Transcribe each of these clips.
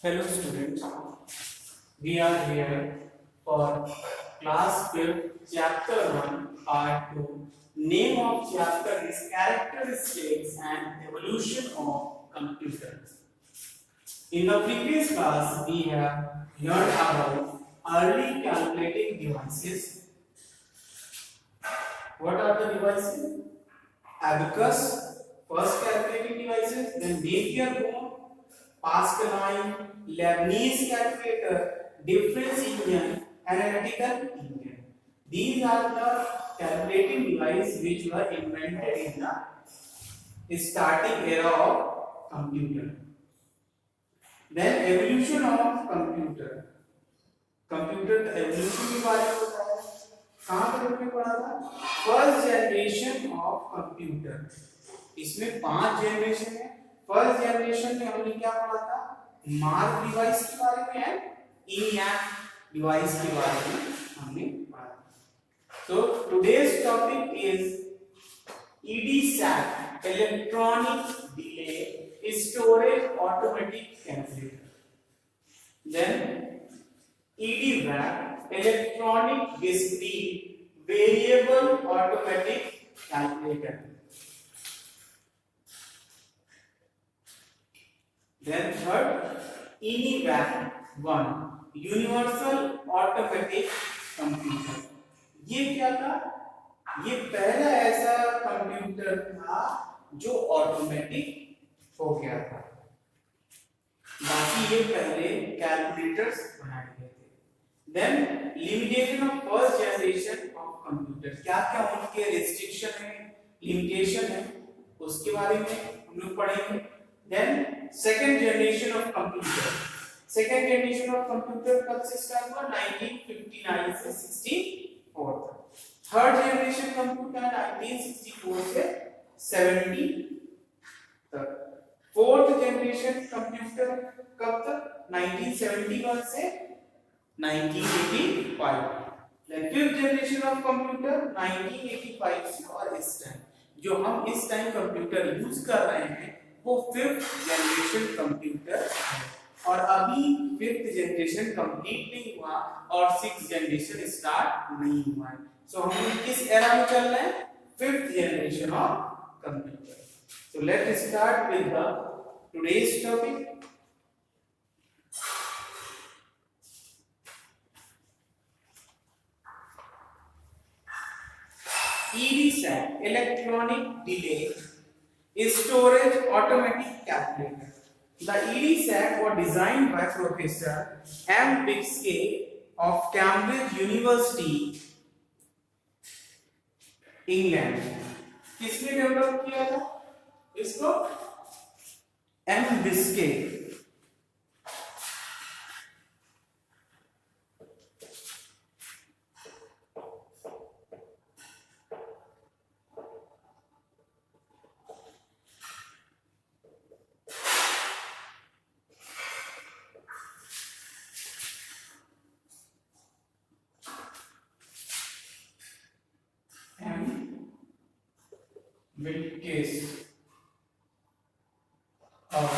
Hello students, we are here for class 5th chapter 1 part 2. Name of chapter is characteristics and evolution of computers. In the previous class we have learned about early calculating devices. What are the devices? Abacus, first calculating devices, then Napier bone, Pascaline, Leibniz calculator, difference engine, analytical engine. These are the calculating devices which were invented in the starting era of computer. Then evolution of computer. Computer का evolution के बारे में बताया। कहाँ पर हमने पढ़ा था? First generation of computer. इसमें 5 जनरेशन है। फर्स्ट जनरेशन में हमने क्या पढ़ा था? मार्क डिवाइस के बारे में एंड ENIAC डिवाइस के बारे में हमने पढ़ा। So today's topic is EDSAC, electronic delay storage automatic calculator. Then EDVAC, electronic discrete variable automatic calculator. Then third, ENIVAC 1, universal automatic computer. ये क्या था? ये पहला ऐसा कंप्यूटर था जो ऑटोमेटिक हो गया था। बाकी ये पहले कैलकुलेटर्स बनाए गए थे। Then limitation of first generation of computer, क्या क्या उनके रिस्ट्रिक्शन है, लिमिटेशन है, उसके बारे में हम लोग पढ़ेंगे। Then second generation of computer, second generation of computer कब से स्टार्ट हुआ? 1959 से 64 तक। थर्ड जनरेशन कंप्यूटर 1964 से 70 तक। फोर्थ जनरेशन कंप्यूटर कब तक? 1971 से 1985। Then fifth generation of computer 1985 से और इस टाइम जो हम इस टाइम कंप्यूटर यूज कर रहे हैं वो फिफ्थ जनरेशन कंप्यूटर है। और अभी फिफ्थ जनरेशन कंप्लीट नहीं हुआ और सिक्स्थ जनरेशन स्टार्ट नहीं हुआ है। सो हम किस एरा में चल रहे हैं? Fifth generation of computer. So let's start with the today's topic. EDSAC, electronic delay storage automatic calculator. The EDSAC was designed by Professor M. Bixby of Cambridge University, England. किसने डेवलप किया था इसको? M बिस्के। Wilkes of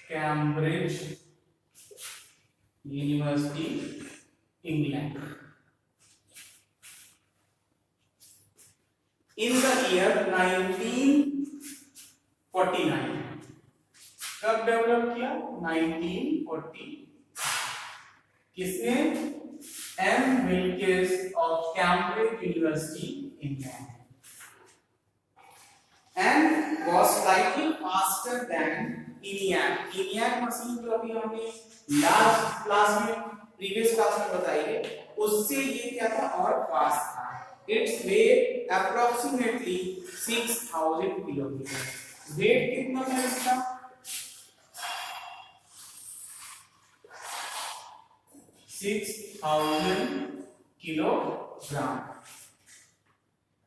Cambridge University, England. In the year 1949, कब develop किया? 1940। किसने? M Wilkes of Cambridge university, England. And was slightly faster than ENIAC. ENIAC machine जो अभी हमने लास्ट क्लास में प्रीवियस क्लास में बताई है उससे ये क्या था? और फास्ट था। Its weight approximately 6000 kilometre. Weight कितना था इसका? 6000 kilogram.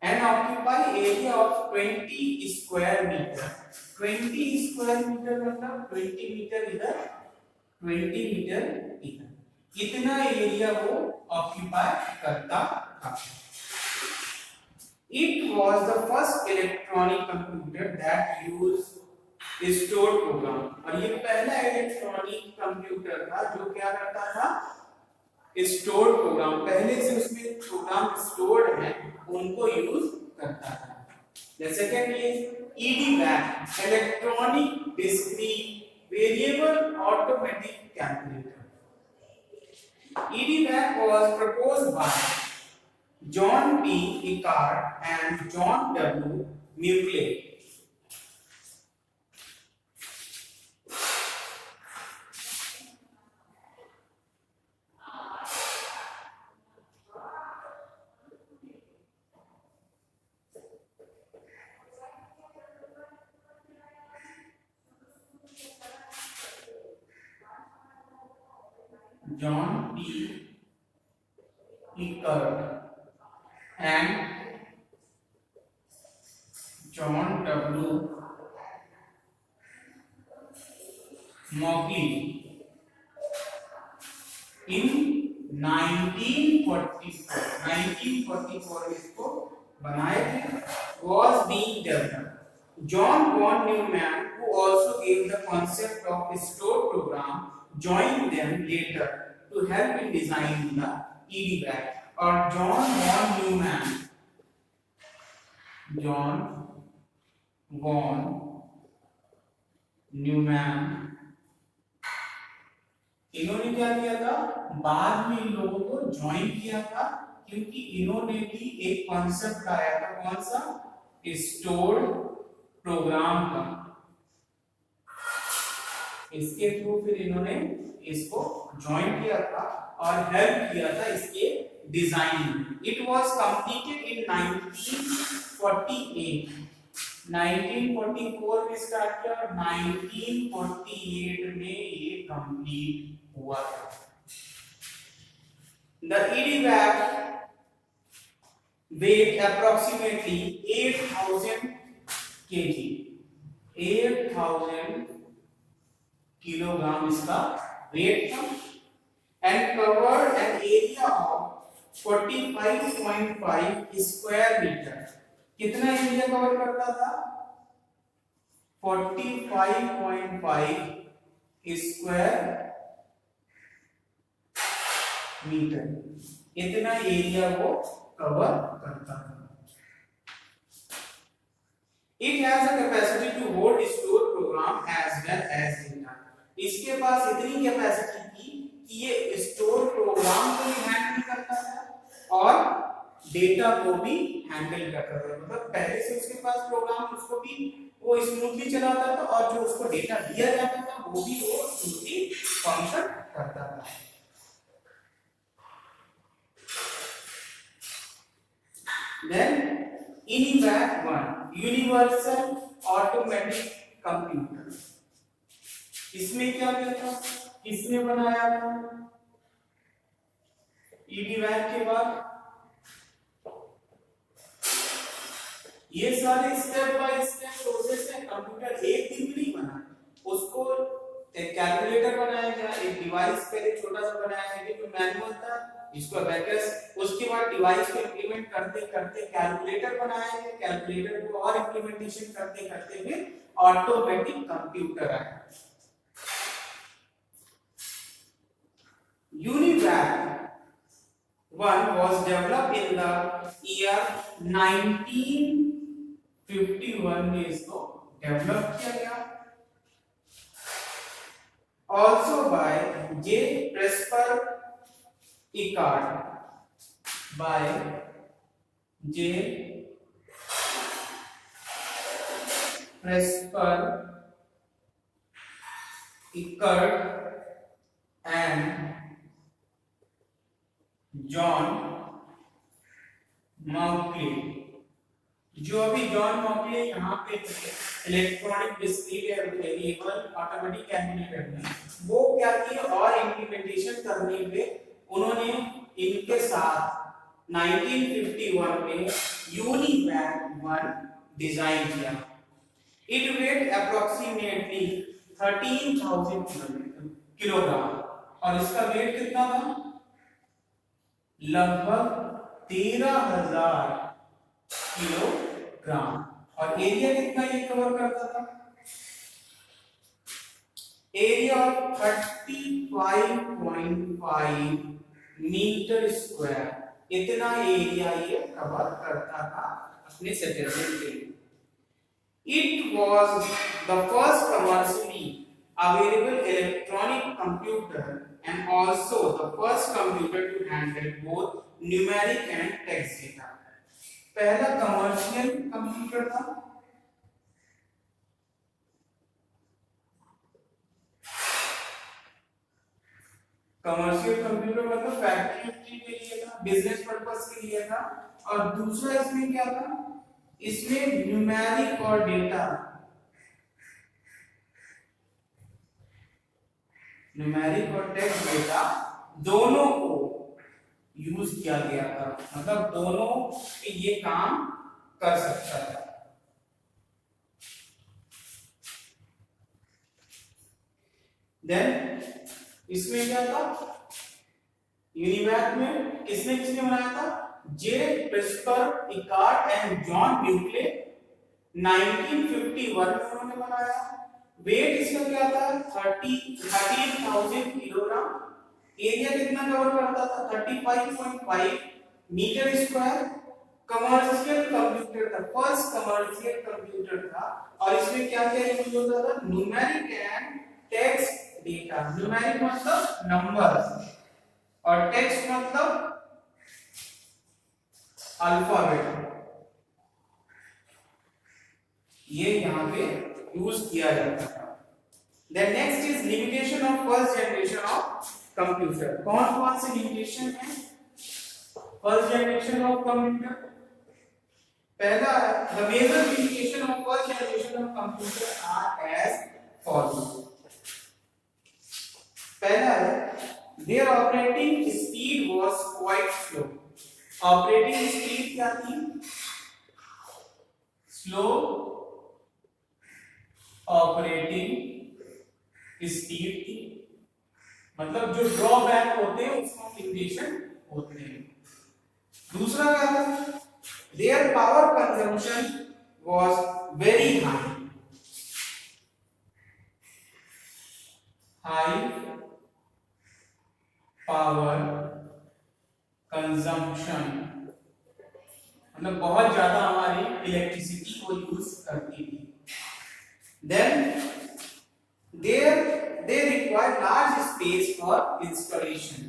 And occupy area of 20 square meter. 20 square meter मतलब 20 मीटर इधर, 20 मीटर इधर, इतना एरिया वो ऑक्यूपाई करता था। It was the first electronic computer that used store programme. और ये पहला इलेक्ट्रॉनिक कंप्यूटर था जो क्या करता था, स्टोर प्रोग्राम, पहले से उसमें प्रोग्राम स्टोर्ड है उनको यूज करता था। The second is EDVAC, electronic discrete variable automatic calculator. EDVAC was proposed by John P. Eckart and John W. Meucler. John P. Eckart and John W. Mauchly in 1944 इसको बनाए थे, was being developed. John von Neumann, who also gave the concept of stored program, joined them later to help in designing the EDVAC. और John von Neumann इन्होंने क्या किया था, बाद में इन लोगों को ज्वाइन किया था, क्योंकि इन्होंने भी एक कॉन्सेप्ट लाया था, कौन सा, स्टोर्ड प्रोग्राम का। इसके थ्रू फिर इन्होंने इसको ज्वाइन किया था और हेल्प किया था इसके designing. It was completed in 1948, 1944 में स्टार्ट किया और 1948 में ये कंप्लीट हुआ था। The EDVAC weighed approximately 8,000 kg, 8,000 kilogram इसका वेट था, and covered an area of 45.5 square metre. कितना एरिया कवर करता था, 45.5 स्क्वायर मीटर, इतना एरिया वो कवर करता था। It has a capacity to hold store program as well as data. इसके पास इतनी कैपेसिटी थी कि ये स्टोर प्रोग्राम को भी हैंडल करता था और डेटा को भी हैंडल करता था। मतलब पहले से उसके पास प्रोग्राम, उसको भी वो स्मूथली चलाता था और जो उसको डेटा दिया जाता था वो भी वो स्मूथली फंक्शन करता था। Then EDVAC-1, universal automatic computer, इसमें क्या किया था, किसने बनाया था, EDVAC के बाद ये सारे स्टेप बाय स्टेप प्रोसेस है। कंप्यूटर एक दिन में नहीं बना, उसको एक कैलकुलेटर बनाया गया, एक डिवाइस पहले छोटा सा बनाया गया जो मैनुअल था, इसको अबेकस, उसके बाद डिवाइस को इंप्लीमेंट करते करते कैलकुलेटर बनाया गया, कैलकुलेटर को और इंप्लीमेंटेशन करते करते फिर ऑटोमेटिक कंप्यूटर आया। EDVAC-1 was developed in the year 1951 में इसको डेवलप किया गया, also by J. Presper Eckart, by J. Presper Eckart and John Mauchly। जो अभी जॉन मॉकले यहाँ पे electronic discrete variable automatic calculator में वो क्या किया और इम्प्लीमेंटेशन करने पे उन्होंने इनके साथ 1951 में EDVAC-1 डिजाइन किया। इट वेट अप्रोक्सीमेटली 13,000 किलोग्राम और इसका वेट कितना था, लगभग 13,000 किलोग्राम, और एरिया कितना ये कवर करता था, एरिया ऑफ 35.5 मीटर स्क्वायर, इतना एरिया ये कवर करता था अपने सेटलमेंट के लिए। It was the first commercially available electronic computer and also the first computer to handle both numeric and text data. पहला कमर्शियल कंप्यूटर था, कमर्शियल कंप्यूटर मतलब फैक्ट्री के लिए था, बिजनेस पर्पस के लिए था। और दूसरा इसमें क्या था, इसमें न्यूमेरिक और डेटा, न्यूमेरिक और टेक्स्ट डेटा दोनों को यूज किया गया था, मतलब दोनों के ये काम कर सकता था। देन इसमें क्या था, यूनिमैथ में किसने किसने बनाया था, जे प्रिस्पर इकार्ट एंड जॉन ब्यूकले 1951 में उन्होंने बनाया। वेट इसका क्या था, 13,000 किलोग्राम। एरिया कितना कवर करता था, 35.5 मीटर स्क्वायर। कमर्शियल कंप्यूटर था, फर्स्ट कमर्शियल कंप्यूटर था। और इसमें क्या क्या यूज होता था, numeric and text data. Numeric मतलब नंबर्स और टेक्स्ट मतलब अल्फाबेट, ये यहाँ पे यूज किया जाता था। Then next is limitation of first generation of computer. कौन कौन से लिमिटेशन है फर्स्ट जनरेशन ऑफ कंप्यूटर? पहला, the major limitation of first generation of computer are as follows. पहला है, there operating speed was quite slow. Operating speed क्या थी, slow operating speed थी, मतलब जो ड्रॉबैक होते हैं उसको लिमिटेशन होते हैं। दूसरा क्या था, their power consumption was very high power consumption, मतलब बहुत ज्यादा हमारी इलेक्ट्रिसिटी को यूज करती थी। Then they require large space for installation.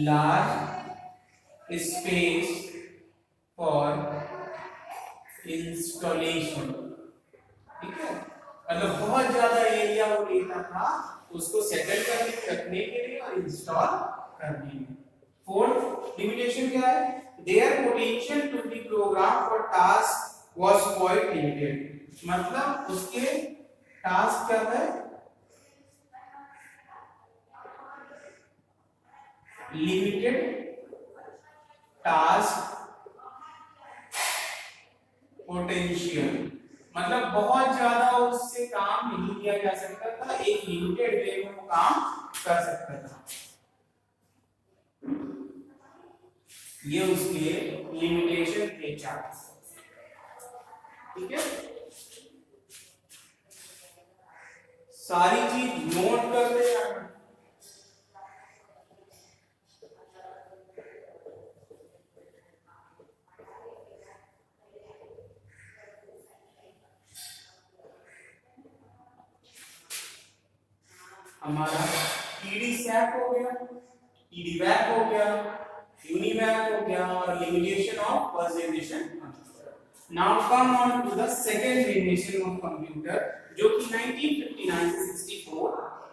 Large space for installation, ठीक है, मतलब बहुत ज्यादा एरिया वो लेता था उसको सेटल करने रखने के लिए और इंस्टॉल करने में। फोर्थ लिमिटेशन क्या है, their potential to be programmed for task was quite limited, मतलब उसके टास्क क्या है, लिमिटेड टास्क पोटेंशियल, मतलब बहुत ज्यादा उससे काम नहीं किया जा सकता था, एक लिमिटेड वे में वो काम कर सकता था। ये उसके लिमिटेशन थे चार, ठीक है। सारी चीज नोट कर ले यार। हमारा टीडी सैप हो गया, टीडी वैप हो गया, यूनिवैप हो गया और limitation of first generation. Now come on to the second generation of computer जो कि 1959 से 64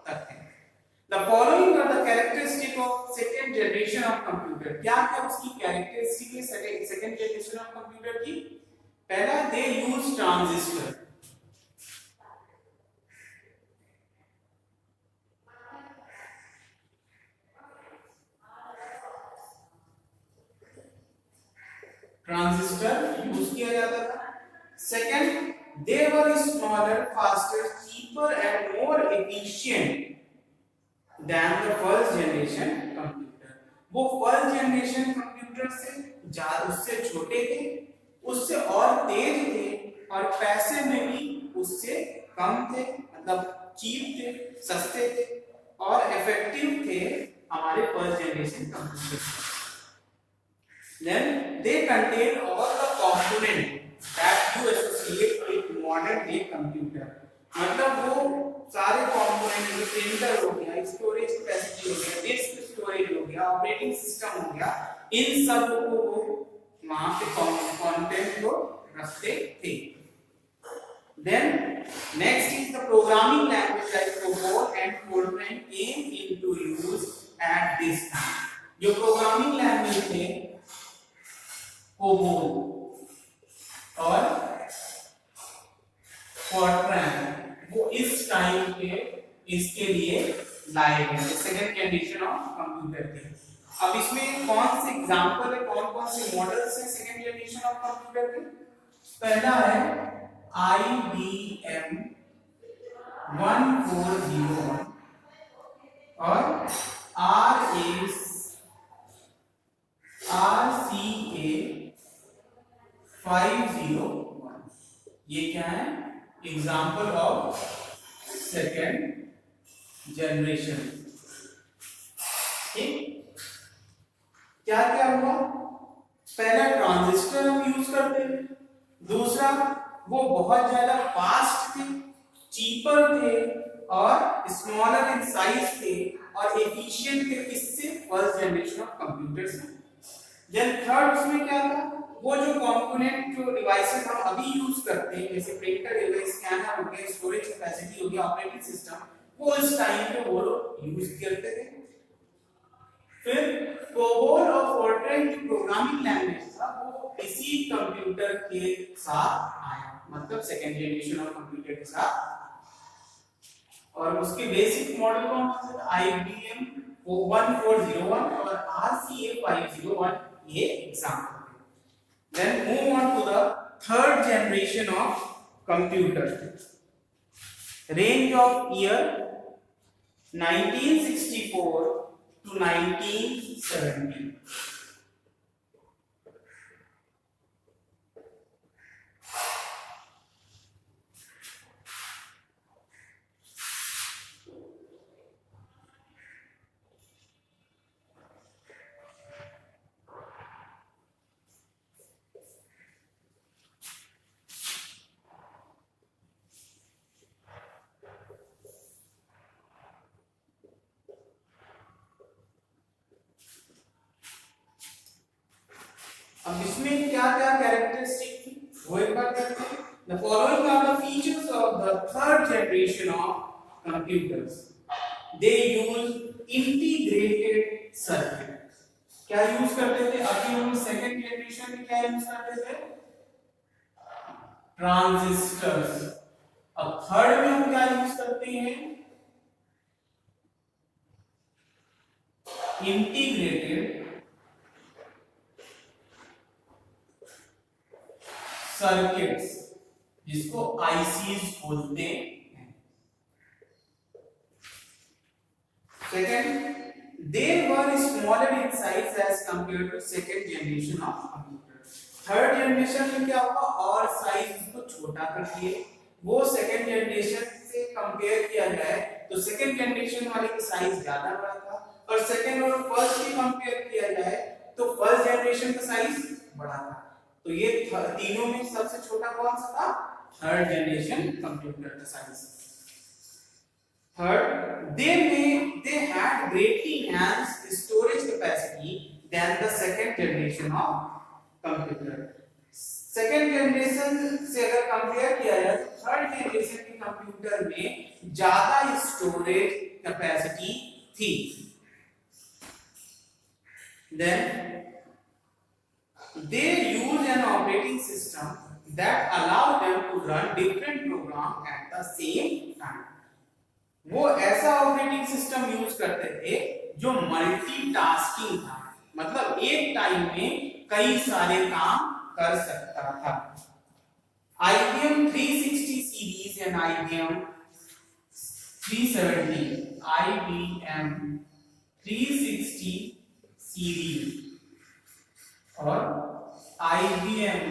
तक है। The following are the characteristic of second generation of computer. क्या क्या उसकी कैरेक्टरिस्टिक है सेकंड जनरेशन ऑफ कंप्यूटर की? पहला, दे यूज ट्रांजिस्टर। ट्रांजिस्टर यूज किया जाता था। Second, they were smaller, faster, cheaper and more efficient then the first generation computer. वो फर्स्ट जनरेशन कंप्यूटर से ज्यादा, उससे छोटे थे उससे और तेज थे और पैसे में भी उससे कम थे, मतलब चीप थे, सस्ते थे और इफेक्टिव थे हमारे first generation computer. Then they contain all the component that you associate with modern day computer। मतलब वो सारे कंपोनेंट जो प्रिंटर हो गया, स्टोरेज कैपेसिटी हो गया, डिस्क स्टोरेज हो गया, ऑपरेटिंग सिस्टम हो गया, इन सब को वो वहां पे कंटेंट को रखते थे। Then next is the programming language like COBOL and Fortran came into use at this time। जो प्रोग्रामिंग लैंग्वेज थे COBOL और Fortran वो इस टाइम पे इसके लिए लाए गए, सेकंड जनरेशन ऑफ कंप्यूटर थे। अब इसमें कौन से एग्जांपल है, कौन कौन से मॉडल्स हैं सेकंड जनरेशन ऑफ कंप्यूटर के? पहला है IBM 1401 और RCA 501। ये क्या है? Example of second generation. ठीक, क्या क्या हुआ? पहला ट्रांजिस्टर हम यूज करते हैं, दूसरा वो बहुत ज्यादा फास्ट थे, चीपर थे और स्मॉलर इन साइज थे और एफिशिएंट थे, किससे? फर्स्ट जनरेशन ऑफ कंप्यूटर से। देन थर्ड उसमें क्या था? वो जो कंपोनेंट जो डिवाइसेस हम अभी यूज करते हैं जैसे प्रिंटर हो गया, स्कैनर हो गया, स्टोरेज कैपेसिटी हो गया, ऑपरेटिंग सिस्टम, वो इस टाइम पे वो लोग यूज करते थे। फिर COBOL और Fortran जो प्रोग्रामिंग लैंग्वेज था वो इसी कंप्यूटर के साथ आया, मतलब सेकेंड जनरेशन ऑफ कंप्यूटर के साथ। और उसके बेसिक मॉडल कौन सा था? IBM 1401 और RCA 501, ये एग्जांपल है। Then move on to the third generation of computer। Range of year 1964 to 1970। अब इसमें क्या क्या कैरेक्टरिस्टिक थी वो एक बार देखते हैं। The following are the features of the third generation of computers। They use integrated circuit। क्या यूज करते थे? अभी हम सेकंड जनरेशन में क्या यूज करते थे? ट्रांजिस्टर्स। अब थर्ड में हम क्या यूज करते हैं? इंटीग्रेटेड सर्किट्स, जिसको आईसीज बोलते हैं। Second, they were smaller in size as compared to second generation of computer। Third generation में क्या हुआ? और साइज इसको छोटा कर दिए। वो सेकंड जनरेशन से कंपेयर किया जाए तो सेकंड जनरेशन वाले की साइज ज्यादा बड़ा था, और सेकंड और फर्स्ट की कंपेयर किया जाए तो फर्स्ट जनरेशन का साइज बड़ा था। तो ये तीनों में सबसे छोटा कौन सा था? थर्ड जनरेशन कंप्यूटर का size. Third, they had greatly enhanced storage capacity than the second generation of computer। Second generation से अगर कंपेयर किया जाए तो थर्ड जनरेशन के कंप्यूटर में ज्यादा स्टोरेज कैपेसिटी थी। Then they use an operating system that allow them to run different programs at the same time। वो ऐसा ऑपरेटिंग सिस्टम यूज करते थे जो मल्टीटास्किंग था, मतलब एक टाइम में कई सारे काम कर सकता था। IBM 360 series and IBM 360 series और IBM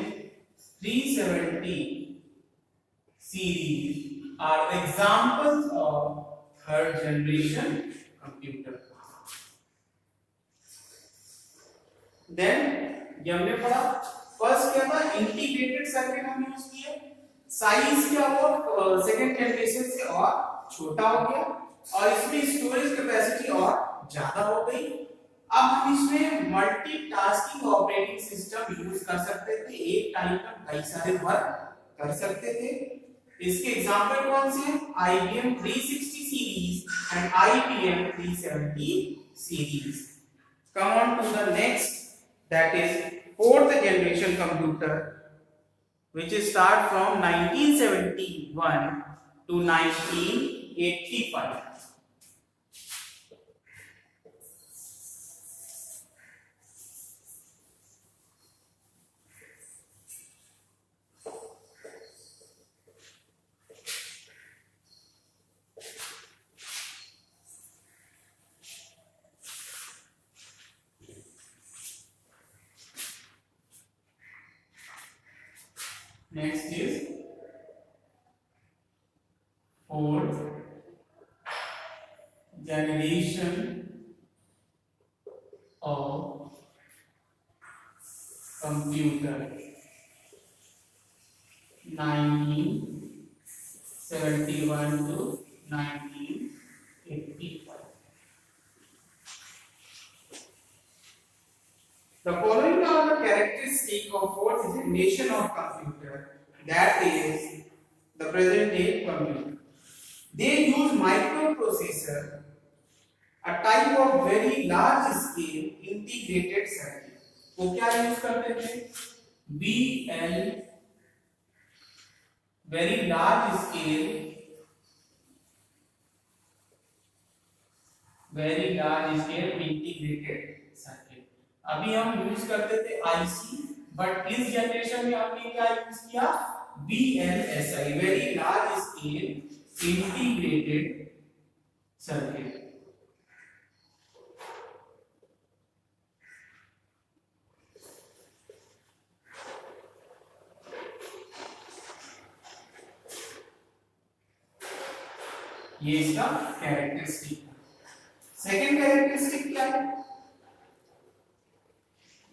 370 series are examples of third generation computer. Then ये हमने पढ़ा फर्स्ट क्या था, इंटीग्रेटेड सर्किट हम यूज किए, साइज क्या हुआ सेकंड जनरेशन से और छोटा हो गया और इसमें स्टोरेज कैपेसिटी और ज्यादा हो गई। अब हम इसमें मल्टीटास्किंग ऑपरेटिंग सिस्टम यूज कर सकते थे, एक टाइम पर कई सारे वर्क कर सकते थे। इसके एग्जांपल कौन से हैं, IBM 360 series and IBM 370 series. Come on to the next, that is fourth generation computer, which is start from 1971 to 1985. Next is fourth generation of computer, 1971 to 1985. The following are the characteristics of fourth generation of computer, that is the present day computer. They use microprocessor, a type of very large scale integrated circuit. वो क्या use करते थे, VL, very large scale integrated circuit। अभी हम use करते थे IC, but इस generation में हमने क्या यूज किया, VLSI, very large scale integrated circuit. ये इसका कैरेक्टरिस्टिक है। सेकंड कैरेक्टरिस्टिक क्या है,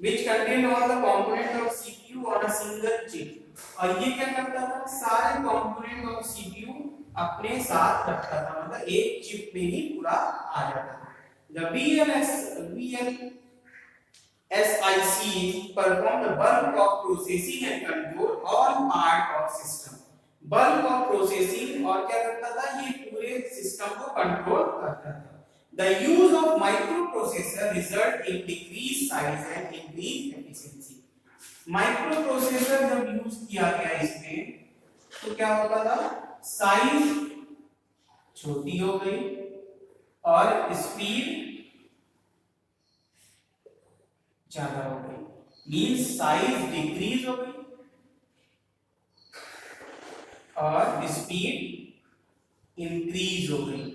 which contain all the components of CPU on a single chip। और ये क्या करता था, सारे कंपोनेंट ऑफ CPU अपने साथ रखता था, मतलब एक चिप में ही पूरा आ जाता था। The VLSIC perform the bulk of processing and control all part of system। bulk of processing और क्या करता था, ये पूरे सिस्टम को कंट्रोल करता था। The use of microprocessor result in decreased size and increased efficiency। Microprocessor जब यूज किया गया इसमें तो क्या होता था, साइज छोटी हो गई और स्पीड ज्यादा हो गई, मींस साइज डिक्रीज हो गई और स्पीड इंक्रीज हो गई।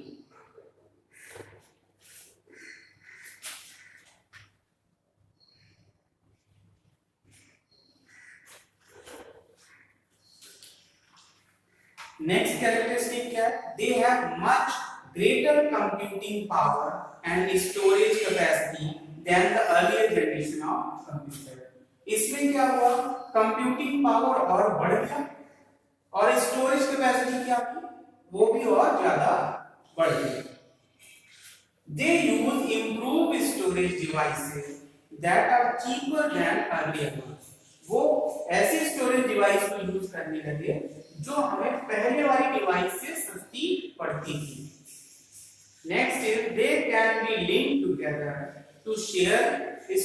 नेक्स्ट कैरेक्टरिस्टिक क्या है, they have much greater computing power and storage capacity than the earlier generation of computer. इसमें क्या हुआ, कंप्यूटिंग पावर और बढ़ गया और स्टोरेज कैपेसिटी क्या थी, वो भी और ज्यादा बढ़ गई। They use improve storage devices that are cheaper than earlier. वो ऐसे स्टोरेज डिवाइस को यूज करने लगे जो हमें पहले वाली डिवाइस से सस्ती पड़ती थी। Next is they can be link together to share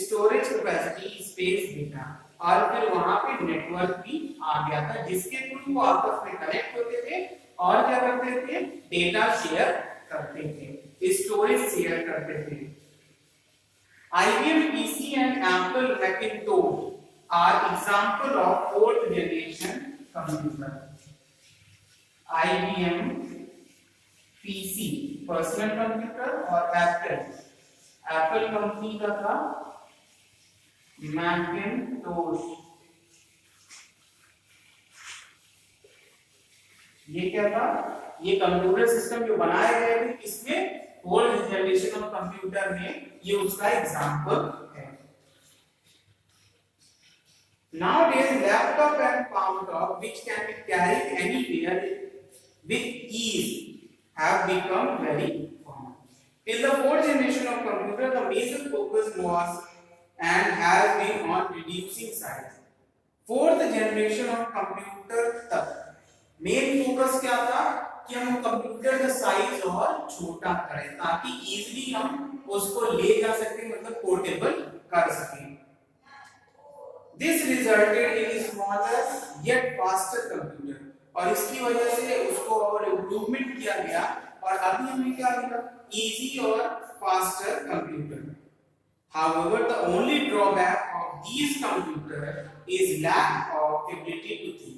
storage capacity space data. और फिर वहां पे नेटवर्क भी आ गया था जिसके थ्रू वो आपस में कनेक्ट होते थे और क्या करते थे, डेटा शेयर करते थे, स्टोरेज शेयर करते थे। IBM PC and Apple Macintosh are example of fourth generation computer। IBM PC personal computer और एप्पल कंपनी का था मैकिन्टोश ये क्या था, ये कंप्यूटर सिस्टम जो बनाए गए थे किसमें, फोर्थ जनरेशन ऑफ कंप्यूटर में, ये उसका एग्जांपल है। Nowadays laptop and palm top which can be carried anywhere with ease have become very common. In the fourth generation of computer, the major focus was and has been on reducing size. Fourth generation of computer तक main focus क्या था कि हम computer का size और छोटा करें ताकि इजीली हम उसको ले जा सकें, मतलब पोर्टेबल कर सकें। This resulted in a smaller yet faster computer, और इसकी वजह से उसको और इम्प्रूवमेंट किया गया और अभी हमें क्या मिला, इजी और faster computer. However, the only drawback of these computers is lack of ability to think.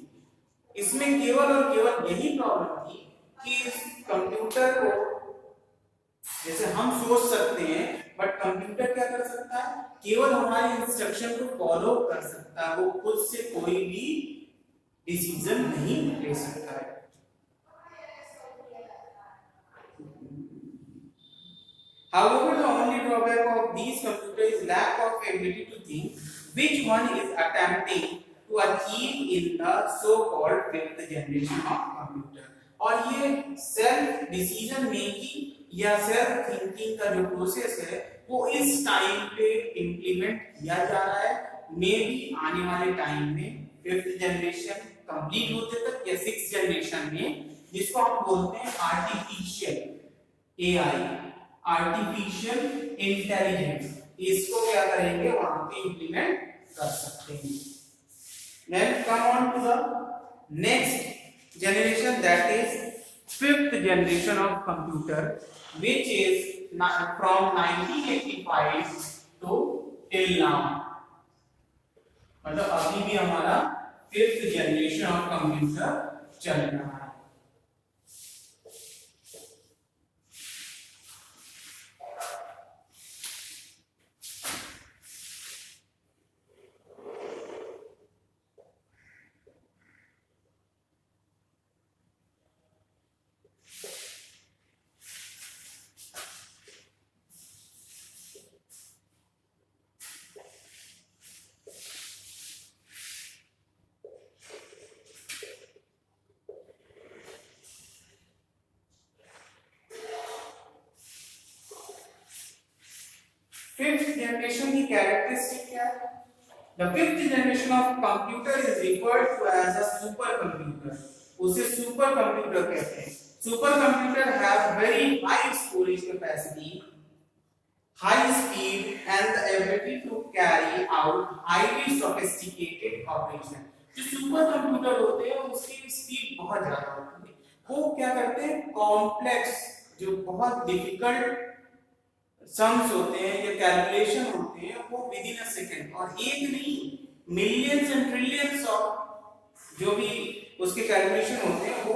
इसमें केवल और केवल यही प्रॉब्लम थी कि इस कंप्यूटर को जैसे हम सोच सकते हैं, बट कंप्यूटर क्या कर सकता है, केवल हमारे इंस्ट्रक्शन को फॉलो कर सकता है, वो खुद से कोई भी डिसीजन नहीं ले सकता है। However, the only drawback of these computers is lack of ability to think, which one is attempting to achieve in the so-called fifth generation of computer. और ये सेल्फ डिसीजन मेकिंग या सेल्फ थिंकिंग का जो process है वो इस time पे implement किया जा रहा है। मे बी आने वाले टाइम में फिफ्थ जनरेशन कंप्लीट होते तक या सिक्स जनरेशन में, जिसको हम बोलते हैं आर्टिफिशियल एआई, आर्टिफिशियल इंटेलिजेंस, इसको क्या करेंगे वहां पे इंप्लीमेंट कर सकते हैं। Then come on to the next generation, that is fifth generation of computer, which is from 1985 to till now, मतलब अभी भी हमारा फिफ्थ जनरेशन ऑफ कंप्यूटर चल रहा है। फिफ्थ जनरेशन की कैरेक्टरिस्टिक क्या है? The fifth generation of computer is referred to as a supercomputer. उसे सुपर कंप्यूटर कहते हैं। Super computer have very high storage capacity, high speed and the ability to carry out highly sophisticated operation. जो super computer होते हैं उसकी speed बहुत ज्यादा होती है, वो क्या करते हैं, कॉम्प्लेक्स जो बहुत डिफिकल्ट सम्स होते हैं या कैलकुलेशन होते हैं वो विद इन अ सेकंड, और एक नहीं मिलियंस एंड ट्रिलियंस ऑफ जो भी उसके कैलकुलेशन होते हैं वो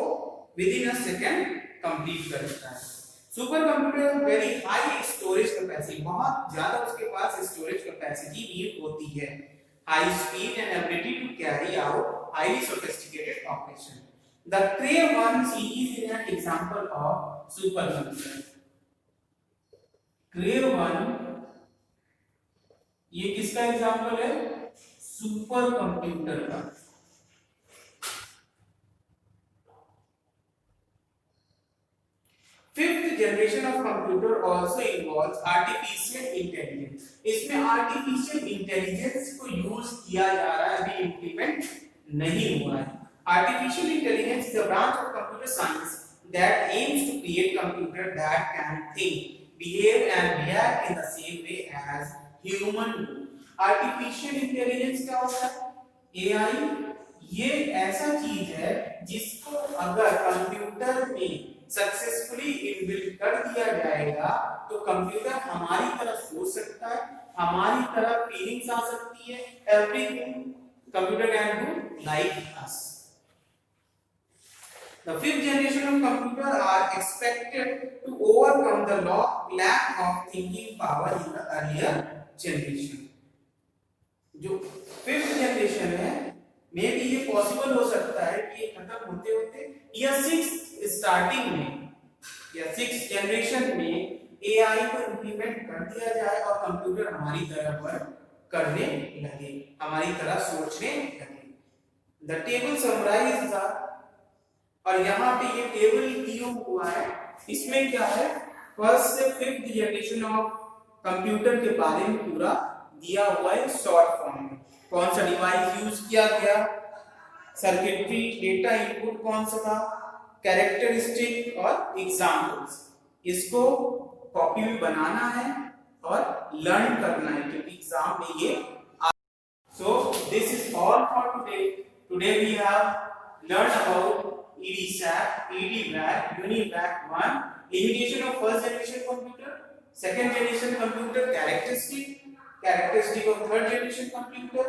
within a second complete कर देता है। Super computer very high storage capacity, बहुत ज्यादा उसके पास स्टोरेज कैपेसिटी भी होती है, high speed and ability to carry out highly sophisticated operation. The Cray 1 series is an example of super computer. Cray 1 ये किसका एग्जांपल है, सुपर कंप्यूटर का। Fifth generation of computer also involves artificial intelligence. इसमें artificial intelligence को use किया जा रहा है, अभी इंप्लीमेंट नहीं हुआ है। Artificial intelligence is a branch of computer science that aims to create computer that can think, behave and react in the same way as human do। Artificial intelligence क्या होता है, एआई, ये ऐसा चीज है जिसको अगर कंप्यूटर में सक्सेसफुली इनबिल्ट कर दिया जाएगा तो कंप्यूटर हमारी तरह सोच सकता है, हमारी तरह फीलिंग्स आ सकती है, everything computer can do like us. The fifth generation of computer are expected to overcome the lack of thinking power in the earlier generation। जो fifth generation है मे बी ये पॉसिबल हो सकता है कि ये खत्म होते होते या 6 स्टार्टिंग में या 6 जनरेशन में एआई को इंप्लीमेंट कर दिया जाए और कंप्यूटर हमारी तरह वर्क करने लगे, हमारी तरह सोचने लगे। द टेबल समराइज द, और यहाँ पे ये टेबल दिया हुआ है, इसमें क्या है, फर्स्ट से 5th जनरेशन ऑफ कंप्यूटर के बारे में पूरा दिया हुआ है शॉर्ट फॉर्म में। कौन सा डिवाइस यूज किया गया, सर्किटरी, डेटा इनपुट कौन सा था, कैरेक्टरिस्टिक और एग्जांपल्स। इसको कॉपी में बनाना है और लर्न करना है क्योंकि एग्जाम में ये। So this is all for today. Today we have learned about EDSAC, EDVAC, UNIVAC 1, limitation of first generation computer, second generation computer, characteristic of third generation computer,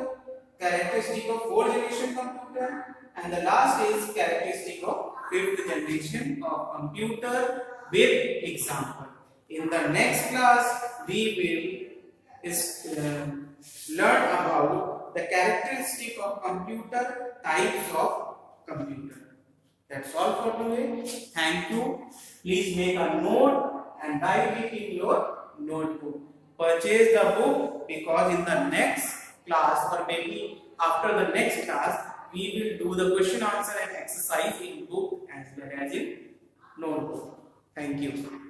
characteristic of fourth generation computer, and the last is characteristic of fifth generation of computer with example. In the next class we will learn about the characteristic of computer, types of computer. That's all for today. Thank you. Please make a note and write it in your notebook. Purchase the book because in the next class or maybe after the next class we will do the question answer and exercise in book as well as in notebook. Thank you.